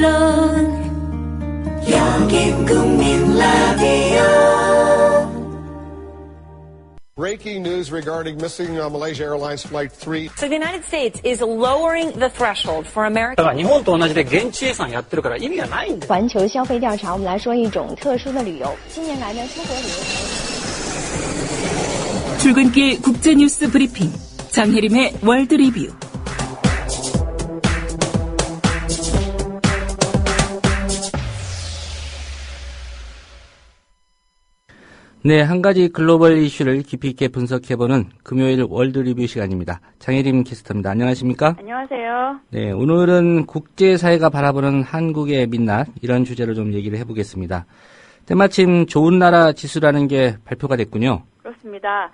물론 여긴 국민 라디오. Breaking news regarding missing Malaysia Airlines Flight 3. So the United States is lowering the threshold for American. だから日本と同じで現地予算やってるから意味がないんだ。环球消费调查，我们来说一种特殊的旅游。近年来呢，出国旅游。 출근길 국제뉴스 브리핑 장혜림의 월드 리뷰. 네, 한 가지 글로벌 이슈를 깊이 있게 분석해보는 금요일 월드 리뷰 시간입니다. 장혜림 캐스터입니다. 안녕하십니까? 안녕하세요. 네, 오늘은 국제사회가 바라보는 한국의 민낯, 이런 주제로 좀 얘기를 해보겠습니다. 때마침 좋은 나라 지수라는 게 발표가 됐군요. 그렇습니다.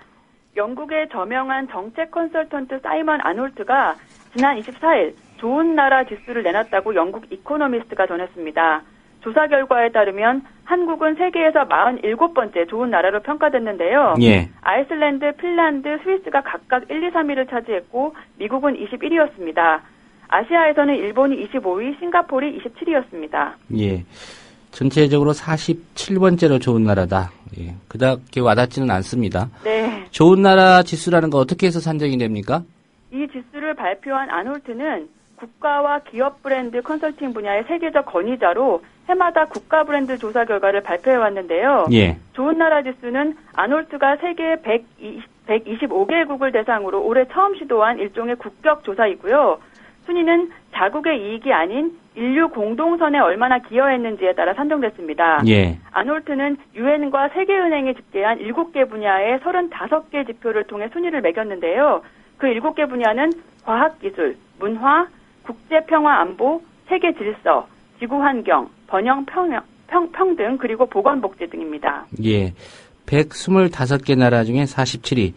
영국의 저명한 정책 컨설턴트 사이먼 아놀트가 지난 24일 좋은 나라 지수를 내놨다고 영국 이코노미스트가 전했습니다. 조사 결과에 따르면 한국은 세계에서 47번째 좋은 나라로 평가됐는데요. 예. 아이슬란드, 핀란드, 스위스가 각각 1, 2, 3위를 차지했고 미국은 21위였습니다. 아시아에서는 일본이 25위, 싱가포르이 27위였습니다. 예. 전체적으로 47번째로 좋은 나라다. 예. 그닥 와닿지는 않습니다. 네. 좋은 나라 지수라는 거 어떻게 해서 산정이 됩니까? 이 지수를 발표한 아놀트는 국가와 기업 브랜드 컨설팅 분야의 세계적 권위자로 해마다 국가 브랜드 조사 결과를 발표해왔는데요. 예. 좋은 나라 지수는 아놀트가 세계 125개국을 대상으로 올해 처음 시도한 일종의 국격 조사이고요. 순위는 자국의 이익이 아닌 인류 공동선에 얼마나 기여했는지에 따라 산정됐습니다. 예. 아놀트는 유엔과 세계은행이 집계한 7개 분야의 35개 지표를 통해 순위를 매겼는데요. 그 7개 분야는 과학기술, 문화, 국제평화안보, 세계질서, 지구환경, 번영평등, 그리고 보건복지 등입니다. 예. 125개 나라 중에 47위.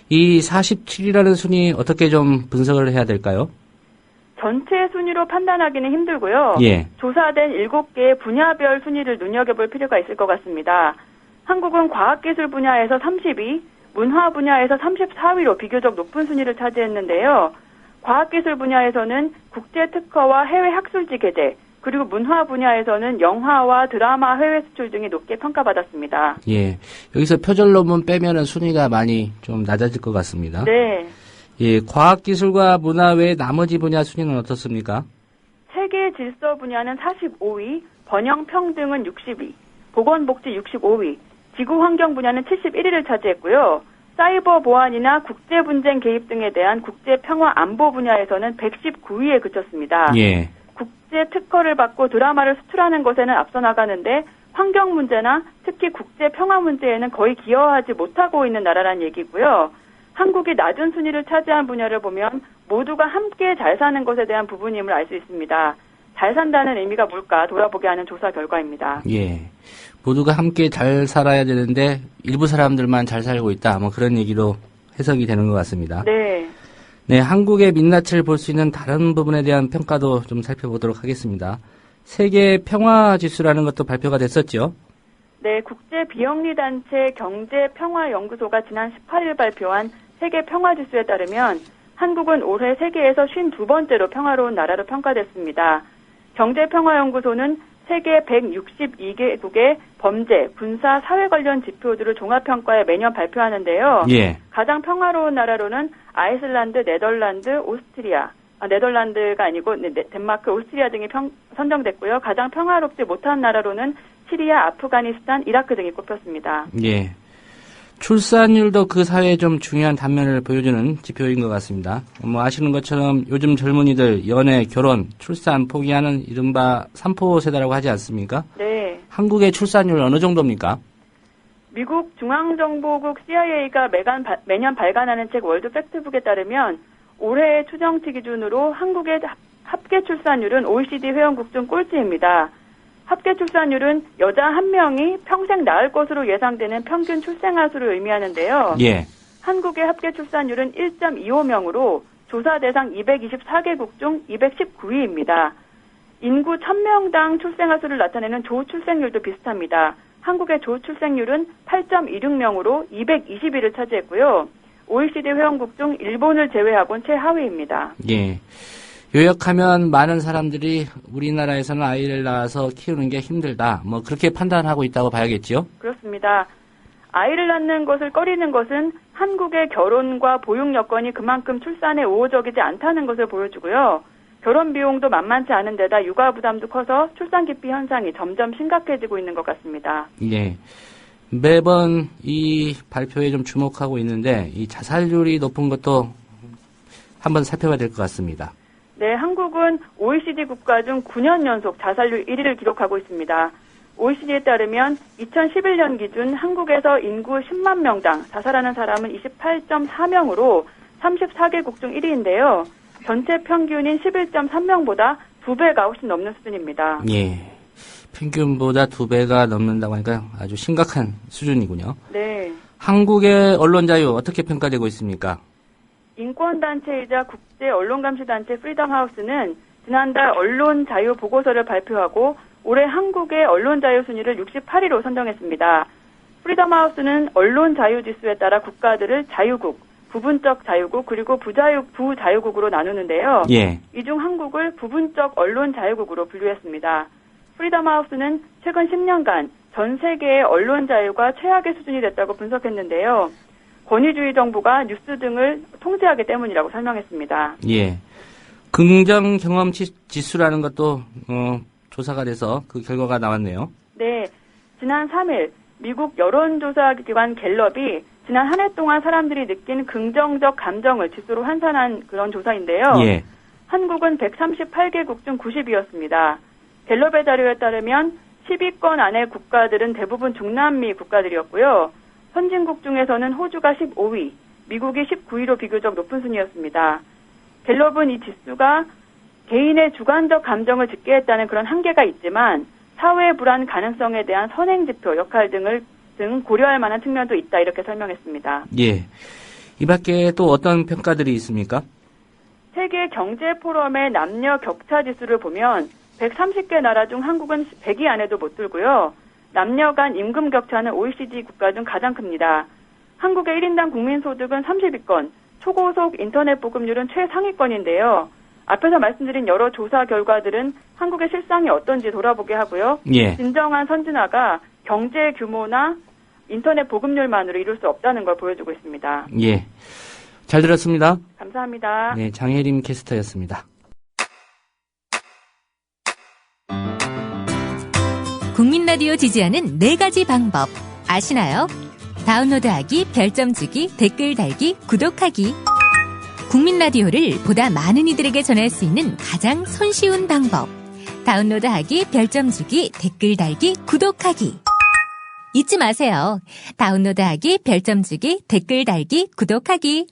이 47위라는 순위 어떻게 좀 분석을 해야 될까요? 전체 순위로 판단하기는 힘들고요. 예. 조사된 7개의 분야별 순위를 눈여겨볼 필요가 있을 것 같습니다. 한국은 과학기술 분야에서 30위, 문화 분야에서 34위로 비교적 높은 순위를 차지했는데요. 과학기술 분야에서는 국제특허와 해외 학술지 게재, 그리고 문화 분야에서는 영화와 드라마 해외 수출 등이 높게 평가받았습니다. 예. 여기서 표절 논문 빼면은 순위가 많이 좀 낮아질 것 같습니다. 네. 예. 과학기술과 문화 외 나머지 분야 순위는 어떻습니까? 세계 질서 분야는 45위, 번영평등은 60위, 보건복지 65위, 지구환경 분야는 71위를 차지했고요. 사이버 보안이나 국제분쟁 개입 등에 대한 국제평화안보 분야에서는 119위에 그쳤습니다. 예. 국제특허를 받고 드라마를 수출하는 것에는 앞서 나가는데 환경 문제나 특히 국제평화 문제에는 거의 기여하지 못하고 있는 나라란 얘기고요. 한국이 낮은 순위를 차지한 분야를 보면 모두가 함께 잘 사는 것에 대한 부분임을 알 수 있습니다. 잘 산다는 의미가 뭘까 돌아보게 하는 조사 결과입니다. 예. 모두가 함께 잘 살아야 되는데 일부 사람들만 잘 살고 있다. 뭐 그런 얘기로 해석이 되는 것 같습니다. 네. 네, 한국의 민낯을 볼 수 있는 다른 부분에 대한 평가도 좀 살펴보도록 하겠습니다. 세계 평화 지수라는 것도 발표가 됐었죠. 네, 국제 비영리 단체 경제평화연구소가 지난 18일 발표한 세계 평화 지수에 따르면 한국은 올해 세계에서 52번째로 평화로운 나라로 평가됐습니다. 경제평화연구소는 세계 162개국의 범죄, 군사, 사회 관련 지표들을 종합평가해 매년 발표하는데요. 예. 가장 평화로운 나라로는 아이슬란드, 네덜란드, 오스트리아, 네덜란드가 아니고 덴마크, 오스트리아 등이 선정됐고요. 가장 평화롭지 못한 나라로는 시리아, 아프가니스탄, 이라크 등이 꼽혔습니다. 예. 출산율도 그 사회에 좀 중요한 단면을 보여주는 지표인 것 같습니다. 뭐 아시는 것처럼 요즘 젊은이들 연애, 결혼, 출산 포기하는 이른바 3포 세대라고 하지 않습니까? 네. 한국의 출산율 어느 정도입니까? 미국 중앙정보국 CIA가 매년 발간하는 책 월드 팩트북에 따르면 올해 추정치 기준으로 한국의 합계 출산율은 OECD 회원국 중 꼴찌입니다. 합계 출산율은 여자 1명이 평생 낳을 것으로 예상되는 평균 출생아 수를 의미하는데요. 예. 한국의 합계 출산율은 1.25명으로 조사 대상 224개국 중 219위입니다. 인구 1000명당 출생아 수를 나타내는 조출생률도 비슷합니다. 한국의 조출생률은 8.26명으로 220위를 차지했고요. OECD 회원국 중 일본을 제외하고는 최하위입니다. 예. 요약하면 많은 사람들이 우리나라에서는 아이를 낳아서 키우는 게 힘들다. 뭐 그렇게 판단하고 있다고 봐야겠지요? 그렇습니다. 아이를 낳는 것을 꺼리는 것은 한국의 결혼과 보육 여건이 그만큼 출산에 우호적이지 않다는 것을 보여주고요. 결혼 비용도 만만치 않은 데다 육아 부담도 커서 출산 기피 현상이 점점 심각해지고 있는 것 같습니다. 예. 매번 이 발표에 좀 주목하고 있는데 이 자살률이 높은 것도 한번 살펴봐야 될 것 같습니다. 네, 한국은 OECD 국가 중 9년 연속 자살률 1위를 기록하고 있습니다. OECD에 따르면 2011년 기준 한국에서 인구 10만 명당 자살하는 사람은 28.4명으로 34개국 중 1위인데요. 전체 평균인 11.3명보다 2배가 훨씬 넘는 수준입니다. 예. 평균보다 2배가 넘는다고 하니까 아주 심각한 수준이군요. 네. 한국의 언론 자유 어떻게 평가되고 있습니까? 인권단체이자 국제언론감시단체 프리덤하우스는 지난달 언론자유 보고서를 발표하고 올해 한국의 언론자유 순위를 68위로 선정했습니다. 프리덤하우스는 언론자유지수에 따라 국가들을 자유국, 부분적 자유국, 그리고 부자유국으로 나누는데요. 예. 이 중 한국을 부분적 언론자유국으로 분류했습니다. 프리덤하우스는 최근 10년간 전 세계의 언론자유가 최악의 수준이 됐다고 분석했는데요. 권위주의 정부가 뉴스 등을 통제하기 때문이라고 설명했습니다. 예. 긍정 경험 지수라는 것도 조사가 돼서 그 결과가 나왔네요. 네. 지난 3일 미국 여론조사기관 갤럽이 지난 한 해 동안 사람들이 느낀 긍정적 감정을 지수로 환산한 그런 조사인데요. 예. 한국은 138개국 중 90위였습니다. 갤럽의 자료에 따르면 10위권 안의 국가들은 대부분 중남미 국가들이었고요. 선진국 중에서는 호주가 15위, 미국이 19위로 비교적 높은 순이었습니다. 갤럽은 이 지수가 개인의 주관적 감정을 짚게 했다는 그런 한계가 있지만 사회 불안 가능성에 대한 선행지표 역할 등 고려할 만한 측면도 있다 이렇게 설명했습니다. 예. 이 밖에 또 어떤 평가들이 있습니까? 세계 경제 포럼의 남녀 격차 지수를 보면 130개 나라 중 한국은 100위 안에도 못 들고요. 남녀 간 임금 격차는 OECD 국가 중 가장 큽니다. 한국의 1인당 국민소득은 30위권, 초고속 인터넷 보급률은 최상위권인데요. 앞에서 말씀드린 여러 조사 결과들은 한국의 실상이 어떤지 돌아보게 하고요. 예. 진정한 선진화가 경제 규모나 인터넷 보급률만으로 이룰 수 없다는 걸 보여주고 있습니다. 예. 잘 들었습니다. 감사합니다. 네, 장혜림 캐스터였습니다. 국민 라디오 지지하는 4가지 방법 아시나요? 다운로드하기, 별점 주기, 댓글 달기, 구독하기. 국민 라디오를 보다 많은 이들에게 전할 수 있는 가장 손쉬운 방법. 다운로드하기, 별점 주기, 댓글 달기, 구독하기. 잊지 마세요. 다운로드하기, 별점 주기, 댓글 달기, 구독하기.